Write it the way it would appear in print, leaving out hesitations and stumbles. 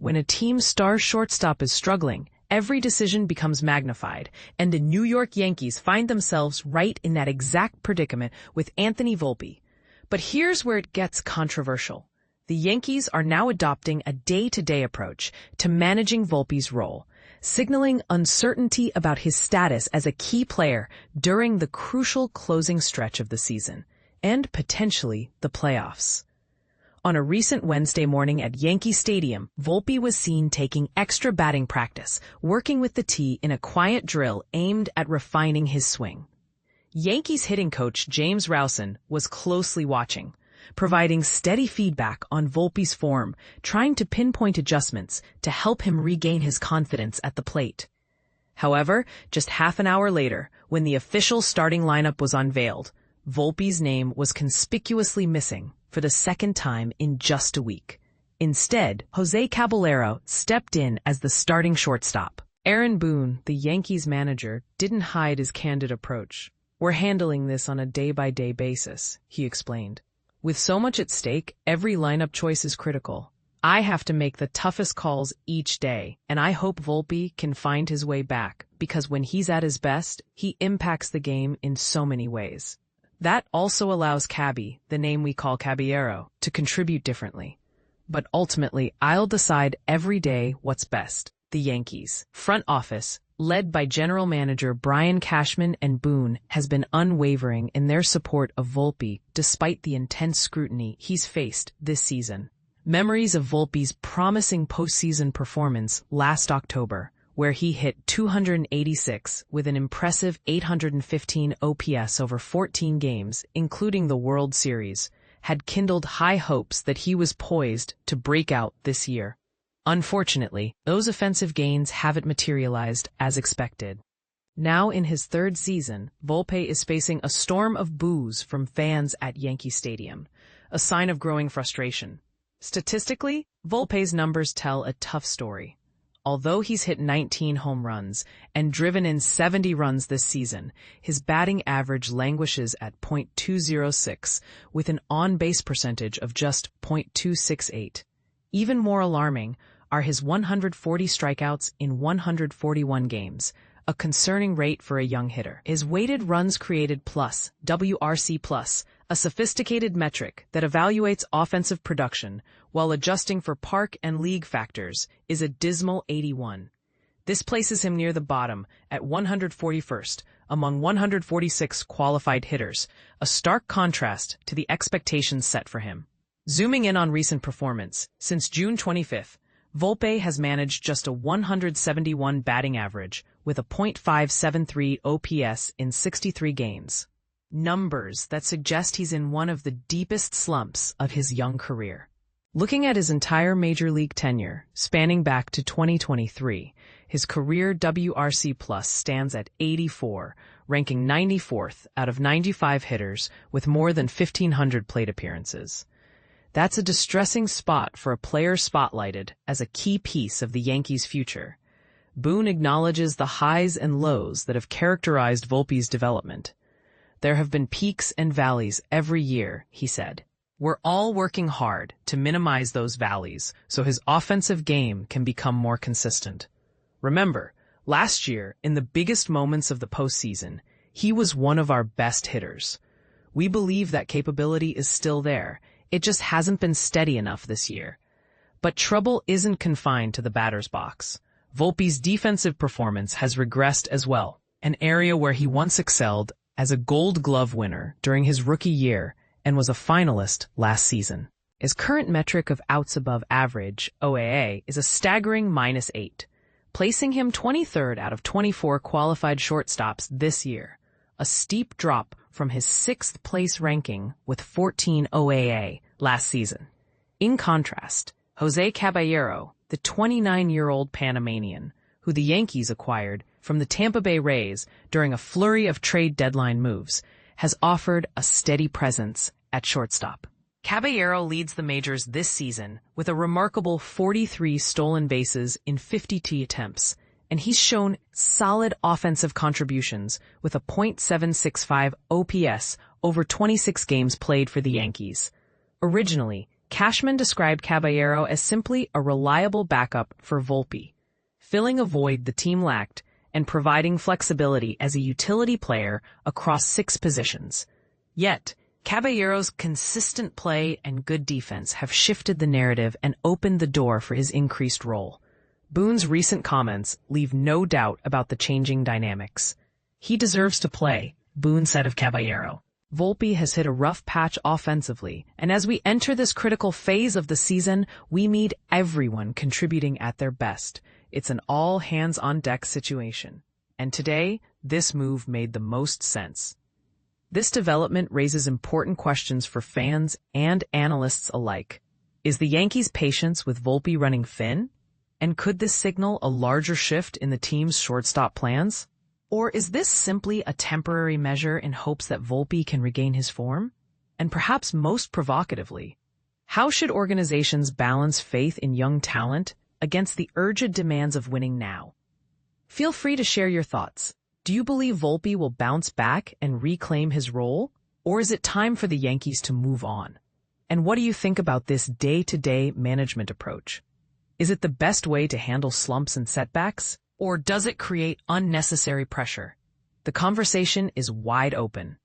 When a team's star shortstop is struggling, every decision becomes magnified, and the New York Yankees find themselves right in that exact predicament with Anthony Volpe. But here's where it gets controversial. The Yankees are now adopting a day-to-day approach to managing Volpe's role, signaling uncertainty about his status as a key player during the crucial closing stretch of the season, and potentially the playoffs. On a recent Wednesday morning at Yankee Stadium, Volpe was seen taking extra batting practice, working with the tee in a quiet drill aimed at refining his swing. Yankees hitting coach James Rowson was closely watching, providing steady feedback on Volpe's form, trying to pinpoint adjustments to help him regain his confidence at the plate. However, just half an hour later, when the official starting lineup was unveiled, Volpe's name was conspicuously missing for the second time in just a week. Instead, Jose Caballero stepped in as the starting shortstop. Aaron Boone, the Yankees manager, didn't hide his candid approach. "We're handling this on a day-by-day basis," he explained. "With so much at stake, every lineup choice is critical. I have to make the toughest calls each day, and I hope Volpe can find his way back, because when he's at his best, he impacts the game in so many ways." That also allows Cabby, the name we call Caballero, to contribute differently. But ultimately, I'll decide every day what's best. The Yankees front office, led by General Manager Brian Cashman and Boone, has been unwavering in their support of Volpe despite the intense scrutiny he's faced this season. Memories of Volpe's promising postseason performance last October, where he hit .286 with an impressive .815 OPS over 14 games, including the World Series, had kindled high hopes that he was poised to break out this year. Unfortunately, those offensive gains haven't materialized as expected. Now in his third season, Volpe is facing a storm of boos from fans at Yankee Stadium, a sign of growing frustration. Statistically, Volpe's numbers tell a tough story. Although he's hit 19 home runs and driven in 70 runs this season, his batting average languishes at .206, with an on-base percentage of just .268. Even more alarming are his 140 strikeouts in 141 games, a concerning rate for a young hitter. His weighted runs created plus, WRC plus, a sophisticated metric that evaluates offensive production while adjusting for park and league factors, is a dismal 81. This places him near the bottom at 141st among 146 qualified hitters, a stark contrast to the expectations set for him. Zooming in on recent performance, since June 25th, Volpe has managed just a 171 batting average with a .573 OPS in 63 games. Numbers that suggest he's in one of the deepest slumps of his young career. Looking at his entire major league tenure, spanning back to 2023, his career WRC plus stands at 84, ranking 94th out of 95 hitters with more than 1,500 plate appearances. That's a distressing spot for a player spotlighted as a key piece of the Yankees' future. Boone acknowledges the highs and lows that have characterized Volpe's development. "There have been peaks and valleys every year," he said. "We're all working hard to minimize those valleys so his offensive game can become more consistent. Remember, last year, in the biggest moments of the postseason, he was one of our best hitters. We believe that capability is still there. It just hasn't been steady enough this year." But trouble isn't confined to the batter's box. Volpe's defensive performance has regressed as well, an area where he once excelled as a Gold Glove winner during his rookie year and was a finalist last season. His current metric of outs above average, OAA, is a staggering -8, placing him 23rd out of 24 qualified shortstops this year, a steep drop from his 6th place ranking with 14 OAA last season. In contrast, Jose Caballero, the 29-year-old Panamanian, who the Yankees acquired from the Tampa Bay Rays during a flurry of trade deadline moves, has offered a steady presence at shortstop. Caballero leads the majors this season with a remarkable 43 stolen bases in 52 attempts, and he's shown solid offensive contributions with a .765 OPS over 26 games played for the Yankees. Originally, Cashman described Caballero as simply a reliable backup for Volpe, filling a void the team lacked and providing flexibility as a utility player across 6 positions. Yet, Caballero's consistent play and good defense have shifted the narrative and opened the door for his increased role. Boone's recent comments leave no doubt about the changing dynamics. "He deserves to play," Boone said of Caballero. Volpe has hit a rough patch offensively, and as we enter this critical phase of the season, we need everyone contributing at their best. It's an all-hands-on-deck situation. And today, this move made the most sense. This development raises important questions for fans and analysts alike. Is the Yankees' patience with Volpe running thin? And could this signal a larger shift in the team's shortstop plans? Or is this simply a temporary measure in hopes that Volpe can regain his form? And perhaps most provocatively, how should organizations balance faith in young talent against the urgent demands of winning now? Feel free to share your thoughts. Do you believe Volpe will bounce back and reclaim his role? Or is it time for the Yankees to move on? And what do you think about this day-to-day management approach? Is it the best way to handle slumps and setbacks? Or does it create unnecessary pressure? The conversation is wide open.